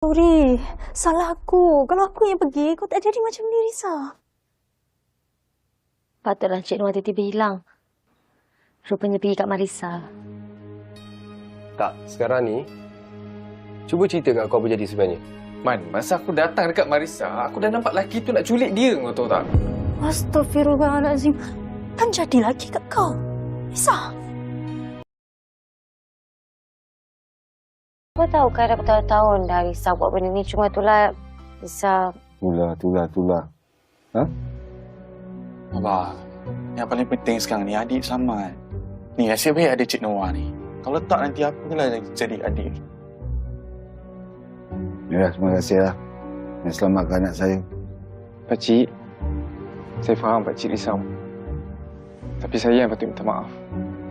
Sorry, salah aku. Kalau aku yang pergi, kau tak jadi macam ni, Risa. Patutlah Cik Noah tiba-tiba hilang. Rupanya pergi kat Marisa. Tak, sekarang ni, cuba cerita kat aku apa jadi sebenarnya. Man, masa aku datang dekat Marisa, aku dah nampak lelaki tu nak culik dia, kau tahu tak? Astaghfirullahaladzim. Kan jadi lagi kat kau. Risa. Kau tahu kan dah bertahun-tahun dah Risa buat benda ni. Cuma itulah Risa... Itulah. Ha? Abah, yang paling penting sekarang ni adik selamat. Ni nasib baik ada Cik Noah ni. Kalau tak nanti apalah yang jadi adik ni. Ya, terima kasih lah. Yang selamatkan anak saya. Pakcik, saya faham Pakcik risau. Tapi saya yang patut minta maaf.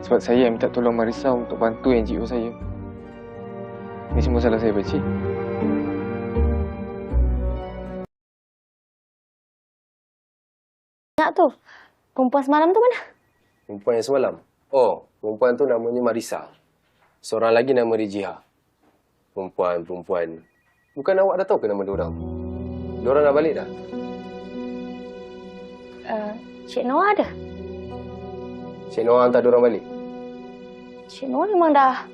Sebab saya yang minta tolong Marisa untuk bantu NGO saya. Ini semua salah saya, Pakcik. Nak tu, perempuan semalam tu mana? Perempuan yang semalam? Oh, perempuan tu namanya Marisa. Seorang lagi nama Rijiha. Perempuan. Bukan awak dah tahu ke nama diorang? Diorang dah balik dah? Cik Noah ada? Cik Noah hantar diorang balik? Cik Noah memang dah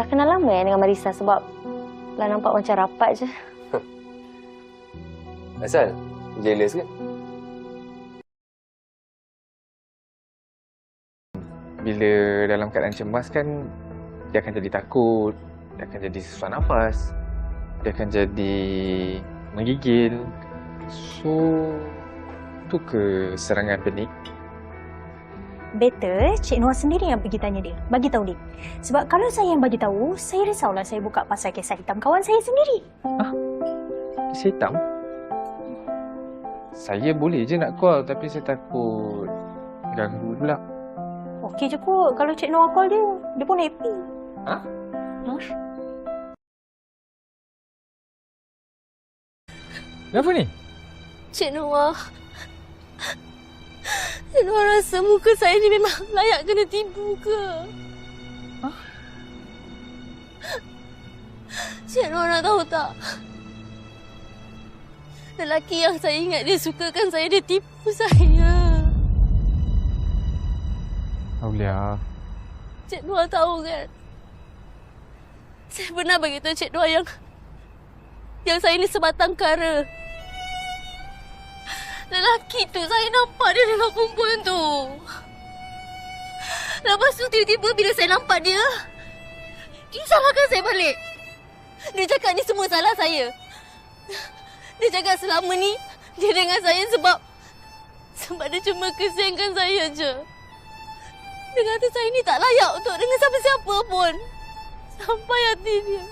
kenal lama dengan Marisa sebab lah nampak macam rapat je. Asal? Jealous ke? Bila dalam keadaan cemas kan, dia akan jadi takut, dia akan jadi sesak nafas, dia akan jadi menggigil. So, tu ke serangan panik? Better Cik Noah sendiri yang pergi tanya dia. Bagi tahu dia. Sebab kalau saya yang bagi tahu, saya risaulah saya buka pasal kisah hitam kawan saya sendiri. Kisah hitam? Saya boleh je nak call tapi saya takut ganggu pula. Okey je kot. Kalau Cik Noah call dia, dia pun happy. Ha? Kenapa ni? Cik Noah. Cik Noah rasa muka saya ni memang layak kena tipu ke? Cik Noah nak tahu tak? Lelaki yang saya ingat dia sukakan saya, dia tipu saya. Aulia. Cik Noah tahu kan? Saya pernah beritahu Cik Noah yang saya ni sebatang kara. Lelaki tu, saya nampak dia dengan perempuan tu. Lepas tu tiba-tiba bila saya nampak dia salahkan saya balik. Dia cakap ni semua salah saya. Dia cakap selama ni dia dengan saya sebab dia cuma kesiankan saya je. Dia kata saya ni tak layak untuk dengan siapa-siapa pun. Sampai hati dia.